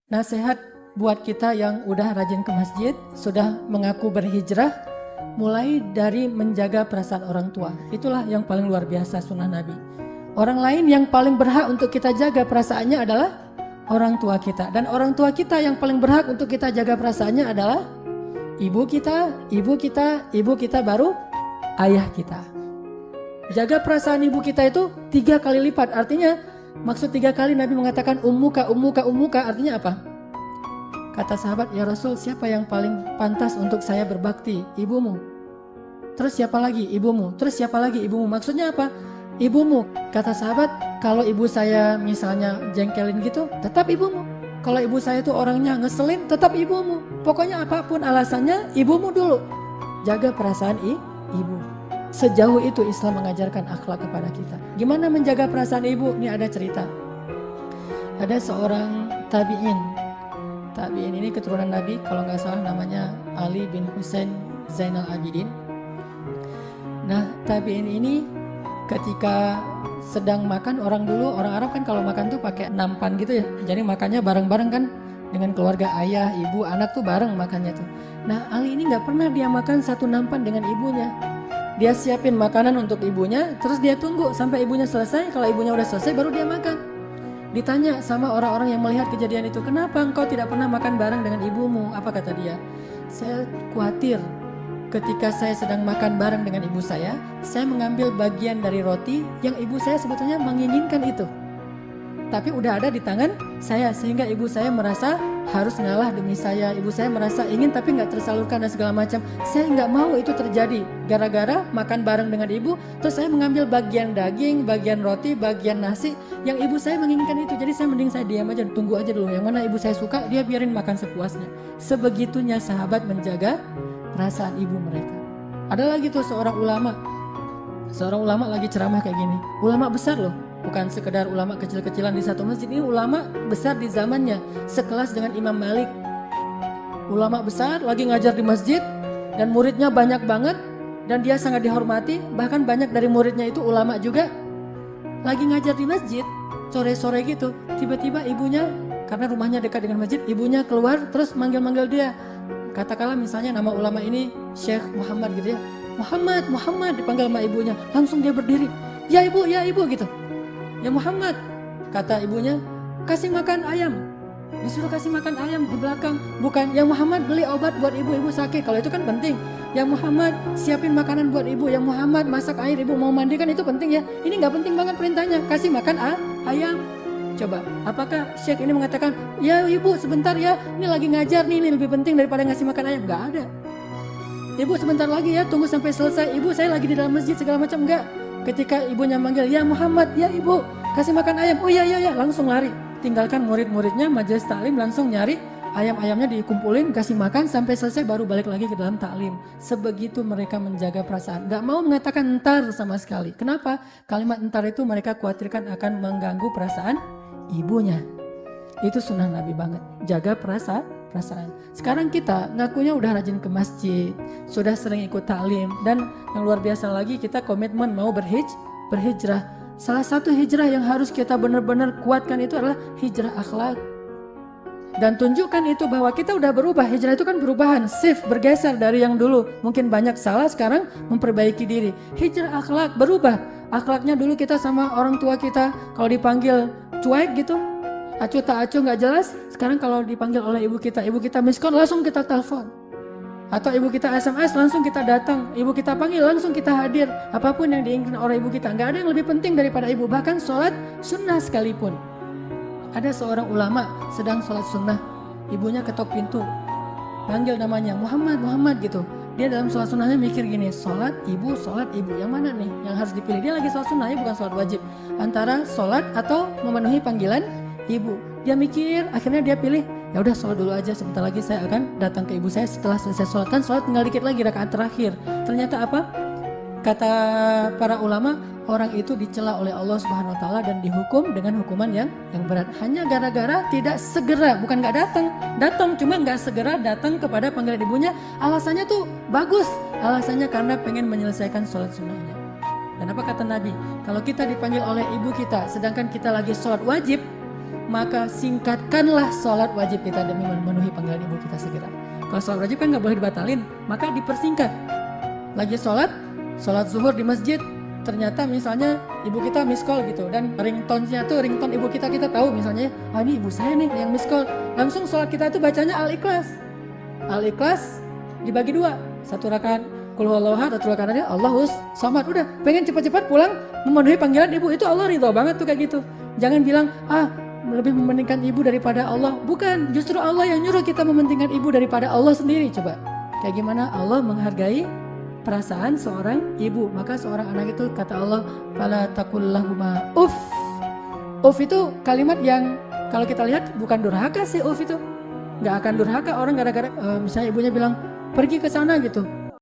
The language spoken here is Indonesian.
Nasihat buat kita yang udah rajin ke masjid, sudah mengaku berhijrah, mulai dari menjaga perasaan orang tua. Itulah yang paling luar biasa sunnah Nabi. Orang lain yang paling berhak untuk kita jaga perasaannya adalah orang tua kita. Dan orang tua kita yang paling berhak untuk kita jaga perasaannya adalah ibu kita baru ayah kita. Jaga perasaan ibu kita itu 3 kali lipat. Artinya maksud 3 kali Nabi mengatakan ummuka artinya apa? Kata sahabat, ya Rasul, siapa yang paling pantas untuk saya berbakti? Ibumu. Terus siapa lagi? Ibumu. Terus siapa lagi? Ibumu. Maksudnya apa? Ibumu. Kata sahabat, kalau ibu saya misalnya jengkelin gitu, tetap ibumu. Kalau ibu saya tuh orangnya ngeselin, tetap ibumu. Pokoknya apapun alasannya, ibumu dulu. Jaga perasaan ibu. Sejauh itu Islam mengajarkan akhlak kepada kita. Gimana menjaga perasaan ibu? Ini ada cerita. Ada seorang tabi'in. Tabi'in ini keturunan Nabi, kalau nggak salah namanya Ali bin Husain Zainal Abidin. Nah, tabi'in ini ketika sedang makan, orang Arab kan kalau makan tuh pakai nampan gitu ya. Jadi makannya bareng-bareng kan, dengan keluarga ayah, ibu, anak tuh bareng makannya tuh. Nah, Ali ini nggak pernah dia makan satu nampan dengan ibunya. Dia siapin makanan untuk ibunya, terus dia tunggu sampai ibunya selesai. Kalau ibunya udah selesai, baru dia makan. Ditanya sama orang-orang yang melihat kejadian itu, kenapa engkau tidak pernah makan bareng dengan ibumu? Apa kata dia? Saya khawatir ketika saya sedang makan bareng dengan ibu saya mengambil bagian dari roti yang ibu saya sebetulnya menginginkan itu. Tapi udah ada di tangan saya, sehingga ibu saya merasa harus ngalah demi saya. Ibu saya merasa ingin tapi nggak tersalurkan dan segala macam. Saya nggak mau itu terjadi. Gara-gara makan bareng dengan ibu, terus saya mengambil bagian daging, bagian roti, bagian nasi yang ibu saya menginginkan itu. Jadi mending saya diam aja, tunggu aja dulu. Yang mana ibu saya suka, dia biarin makan sepuasnya. Sebegitunya sahabat menjaga perasaan ibu mereka. Ada lagi tuh seorang ulama lagi ceramah kayak gini. Ulama besar loh. Bukan sekedar ulama kecil-kecilan di satu masjid, ini ulama besar di zamannya, sekelas dengan Imam Malik. Ulama besar lagi ngajar di masjid dan muridnya banyak banget dan dia sangat dihormati, bahkan banyak dari muridnya itu ulama juga. Lagi ngajar di masjid, sore-sore gitu, tiba-tiba ibunya, karena rumahnya dekat dengan masjid, ibunya keluar terus manggil-manggil dia. Katakanlah misalnya nama ulama ini Syekh Muhammad gitu ya. Muhammad dipanggil sama ibunya, langsung dia berdiri. Ya ibu gitu. Ya Muhammad, kata ibunya, kasih makan ayam. Disuruh kasih makan ayam di belakang. Bukan, ya Muhammad beli obat buat ibu sakit. Kalau itu kan penting. Ya Muhammad siapin makanan buat ibu. Ya Muhammad masak air, ibu mau mandi, kan itu penting ya. Ini gak penting banget perintahnya, kasih makan ayam. Coba, apakah Syekh ini mengatakan, ya ibu sebentar ya, ini lagi ngajar nih, ini lebih penting daripada ngasih makan ayam? Gak ada. Ibu sebentar lagi ya, tunggu sampai selesai. Ibu saya lagi di dalam masjid segala macam. Enggak. Ketika ibunya manggil, ya Muhammad, ya ibu, kasih makan ayam. Oh ya, langsung lari. Tinggalkan murid-muridnya, majelis taklim, langsung nyari ayam-ayamnya dikumpulin, kasih makan, sampai selesai baru balik lagi ke dalam taklim. Sebegitu mereka menjaga perasaan. Gak mau mengatakan entar sama sekali. Kenapa? Kalimat entar itu mereka khawatirkan akan mengganggu perasaan ibunya. Itu sunnah Nabi banget. Jaga perasaan. Sekarang kita ngakunya udah rajin ke masjid, sudah sering ikut taklim, dan yang luar biasa lagi kita komitmen mau berhijrah. Salah satu hijrah yang harus kita benar-benar kuatkan itu adalah hijrah akhlak. Dan tunjukkan itu bahwa kita udah berubah. Hijrah itu kan perubahan, shift, bergeser dari yang dulu. Mungkin banyak salah, sekarang memperbaiki diri. Hijrah akhlak, berubah. Akhlaknya dulu kita sama orang tua kita, kalau dipanggil cuek gitu, acuh tak acuh gak jelas. Sekarang kalau dipanggil oleh ibu kita miskon, langsung kita telepon. Atau ibu kita SMS, langsung kita datang. Ibu kita panggil, langsung kita hadir. Apapun yang diinginkan oleh ibu kita, gak ada yang lebih penting daripada ibu. Bahkan sholat sunnah sekalipun. Ada seorang ulama sedang sholat sunnah, ibunya ketok pintu, panggil namanya Muhammad gitu. Dia dalam sholat sunnahnya mikir gini, sholat ibu, yang mana nih yang harus dipilih? Dia lagi sholat sunnah, bukan sholat wajib. Antara sholat atau memenuhi panggilan ibu. Dia mikir, akhirnya dia pilih, ya udah sholat dulu aja, sebentar lagi saya akan datang ke ibu saya setelah selesai sholat. Kan sholat tinggal dikit lagi, rakaat terakhir. Ternyata apa? Kata para ulama, orang itu dicela oleh Allah Subhanahu wa taala dan dihukum dengan hukuman yang berat. Hanya gara-gara tidak segera, bukan nggak datang, cuma nggak segera datang kepada panggilan ibunya. Alasannya tuh bagus, alasannya karena pengen menyelesaikan sholat sunnahnya. Dan apa kata Nabi? Kalau kita dipanggil oleh ibu kita, sedangkan kita lagi sholat wajib, maka singkatkanlah sholat wajib kita demi memenuhi panggilan ibu kita segera. Kalau sholat wajib kan nggak boleh dibatalin, maka dipersingkat. Lagi sholat zuhur di masjid, ternyata misalnya ibu kita miss call gitu, dan ringtone-nya tuh ringtone ibu kita tahu misalnya, ini ibu saya nih yang miss call. Langsung sholat kita itu bacanya Al-Ikhlas. Al-Ikhlas dibagi 2, 1 rakaat Qul huwallahu ahad, 1 rakaat Allahus Samad. Udah, pengen cepat-cepat pulang memenuhi panggilan ibu, itu Allah ridho banget tuh kayak gitu. Jangan bilang lebih mementingkan ibu daripada Allah. Bukan, justru Allah yang nyuruh kita mementingkan ibu daripada Allah sendiri. Coba kayak gimana Allah menghargai perasaan seorang ibu. Maka seorang anak itu kata Allah, fala taqul lahuma uff. Uff itu kalimat yang kalau kita lihat bukan durhaka sih. Uff itu nggak akan durhaka orang gara-gara misalnya ibunya bilang pergi ke sana gitu,